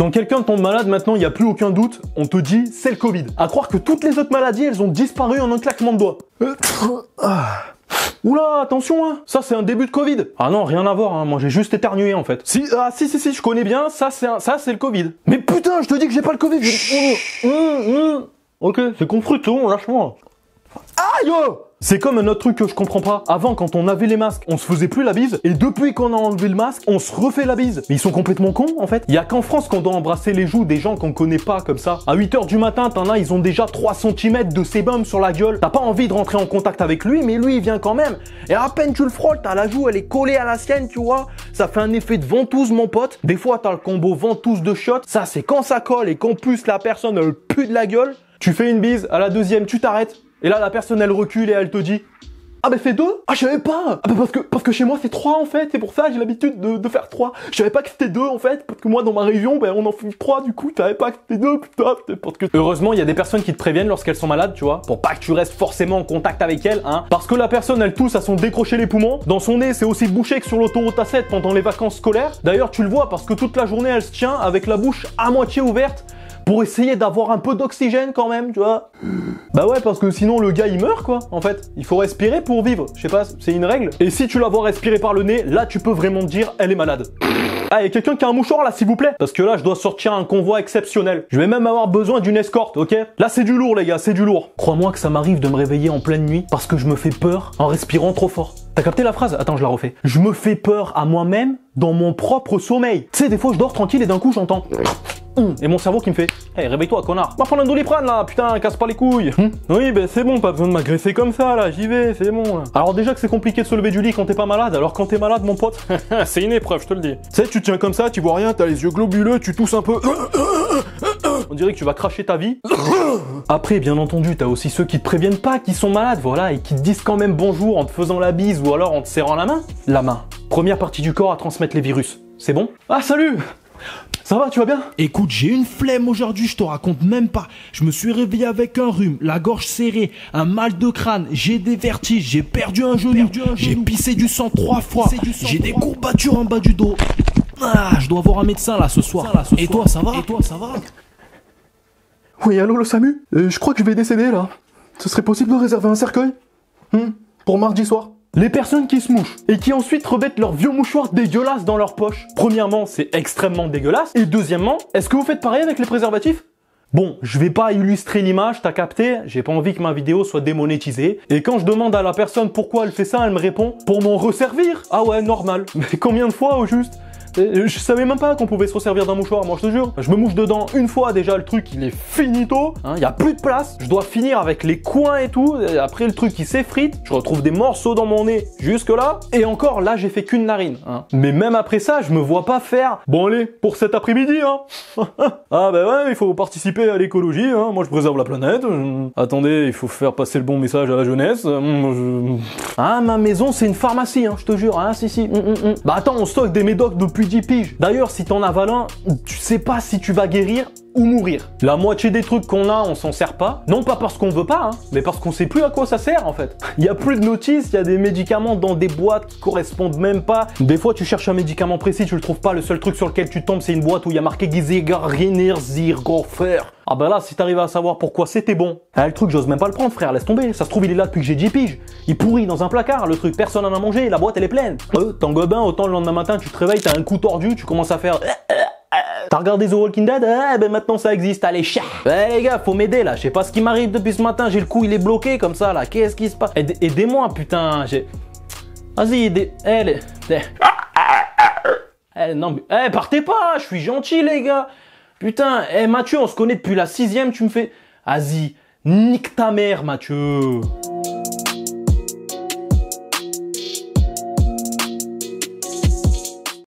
Quand quelqu'un tombe malade, maintenant, il n'y a plus aucun doute, on te dit c'est le Covid. À croire que toutes les autres maladies, elles ont disparu en un claquement de doigts. Oula, attention, hein. Ça c'est un début de Covid. Ah non, rien à voir, hein. Moi j'ai juste éternué en fait. Si, je connais bien, ça c'est le Covid. Mais putain, je te dis que j'ai pas le Covid. Ok, c'est confus, lâche-moi. Aïe! C'est comme un autre truc que je comprends pas. Avant, quand on avait les masques, on se faisait plus la bise. Et depuis qu'on a enlevé le masque, on se refait la bise. Mais ils sont complètement cons, en fait. Il y a qu'en France qu'on doit embrasser les joues des gens qu'on connaît pas comme ça. À 8h du matin, t'en as, ils ont déjà 3 cm de sébum sur la gueule. T'as pas envie de rentrer en contact avec lui, mais lui, il vient quand même. Et à peine tu le frôles, t'as la joue, elle est collée à la sienne, tu vois. Ça fait un effet de ventouse, mon pote. Des fois, t'as le combo ventouse de shot. Ça, c'est quand ça colle et qu'en plus, la personne, elle pue de la gueule. Tu fais une bise, à la deuxième, tu t'arrêtes. Et là, la personne, elle recule et elle te dit « Ah, ben fais 2 !»« Ah, je savais pas !»« Ah, ben parce que chez moi, c'est 3 en fait. C'est pour ça, j'ai l'habitude de faire 3. Je savais pas que c'était 2 en fait. Parce que moi, dans ma région, ben on en fait 3 du coup. Je savais pas que c'était 2, putain. Parce que... Heureusement, il y a des personnes qui te préviennent lorsqu'elles sont malades, tu vois. Pour pas que tu restes forcément en contact avec elles, hein. Parce que la personne, elle tousse à son décrocher les poumons. Dans son nez, c'est aussi bouché que sur l'autoroute A7 pendant les vacances scolaires. D'ailleurs, tu le vois parce que toute la journée, elle se tient avec la bouche à moitié ouverte. Pour essayer d'avoir un peu d'oxygène quand même, tu vois. Bah ouais, parce que sinon le gars il meurt quoi, en fait. Il faut respirer pour vivre, je sais pas, c'est une règle. Et si tu la vois respirer par le nez, là tu peux vraiment te dire, elle est malade. Ah, y'a quelqu'un qui a un mouchoir là, s'il vous plaît? Parce que là, je dois sortir un convoi exceptionnel. Je vais même avoir besoin d'une escorte, ok? Là, c'est du lourd, les gars, c'est du lourd. Crois-moi que ça m'arrive de me réveiller en pleine nuit parce que je me fais peur en respirant trop fort. T'as capté la phrase? Attends, je la refais. Je me fais peur à moi-même dans mon propre sommeil. Tu sais, des fois, je dors tranquille et d'un coup, j'entends... Et mon cerveau qui me fait hey, réveille-toi, connard. Va prendre un Doliprane là, putain, casse pas les couilles. Oui, ben c'est bon, pas besoin de m'agresser comme ça là, j'y vais, c'est bon là. Alors déjà que c'est compliqué de se lever du lit quand t'es pas malade, alors quand t'es malade, mon pote, c'est une épreuve, je te le dis. Tu sais, tu tiens comme ça, tu vois rien, t'as les yeux globuleux, tu tousses un peu. On dirait que tu vas cracher ta vie. Après, bien entendu, t'as aussi ceux qui te préviennent pas qu'ils sont malades, voilà, et qui te disent quand même bonjour en te faisant la bise ou alors en te serrant la main. La main. Première partie du corps à transmettre les virus. C'est bon? Ah, salut! Ça va, tu vas bien? Écoute, j'ai une flemme aujourd'hui, je te raconte même pas. Je me suis réveillé avec un rhume, la gorge serrée, un mal de crâne, j'ai des vertiges, j'ai perdu un genou, j'ai pissé du sang 3 fois, j'ai des courbatures en bas du dos. Ah, je dois voir un médecin là ce soir. Et toi, ça va? Oui, allô le SAMU? Je crois que je vais décéder là. Ce serait possible de réserver un cercueil? Pour mardi soir. Les personnes qui se mouchent et qui ensuite revêtent leurs vieux mouchoirs dégueulasses dans leur poche. Premièrement, c'est extrêmement dégueulasse. Et deuxièmement, est-ce que vous faites pareil avec les préservatifs? Bon, je vais pas illustrer l'image, t'as capté? J'ai pas envie que ma vidéo soit démonétisée. Et quand je demande à la personne pourquoi elle fait ça, elle me répond « Pour m'en resservir !» Ah ouais, normal. Mais combien de fois au juste? Je savais même pas qu'on pouvait se resservir d'un mouchoir, moi je te jure. Je me mouche dedans une fois déjà, le truc il est finito, hein, y a plus de place. Je dois finir avec les coins et tout. Et après le truc il s'effrite, je retrouve des morceaux dans mon nez jusque là. Et encore là j'ai fait qu'une narine. Hein. Mais même après ça, je me vois pas faire. Bon allez, pour cet après-midi, hein. Ah bah ouais, il faut participer à l'écologie. Hein. Moi je préserve la planète. Attendez, il faut faire passer le bon message à la jeunesse. Ah ma maison c'est une pharmacie, hein, je te jure. Hein, si. Bah attends, on stocke des médocs depuis 10 piges. D'ailleurs, si t'en avales un, tu sais pas si tu vas guérir ou mourir. La moitié des trucs qu'on a, on s'en sert pas. Non pas parce qu'on veut pas, hein, mais parce qu'on sait plus à quoi ça sert en fait. Il y a plus de notices, il y a des médicaments dans des boîtes qui correspondent même pas. Des fois, tu cherches un médicament précis, tu le trouves pas. Le seul truc sur lequel tu tombes, c'est une boîte où il y a marqué Gizigarinir-Zirgofer. Ah bah là, si t'arrives à savoir pourquoi c'était bon. Ah, le truc, j'ose même pas le prendre, frère, laisse tomber. Ça se trouve, il est là depuis que j'ai 10 piges. Il pourrit dans un placard, le truc, personne en a mangé, la boîte elle est pleine. T'en gobes un, autant le lendemain matin, tu te réveilles, t'as un cou tordu, tu commences à faire... T'as regardé The Walking Dead? Ah ben maintenant ça existe, allez chat. Ouais les gars, faut m'aider là, je sais pas ce qui m'arrive depuis ce matin, j'ai le cou il est bloqué comme ça là, qu'est-ce qui se passe? Aidez-moi putain, j'ai... Vas-y, aidez... non mais... partez pas, je suis gentil les gars. Putain, Mathieu, on se connaît depuis la 6ème, tu me fais... Vas-y, nique ta mère Mathieu.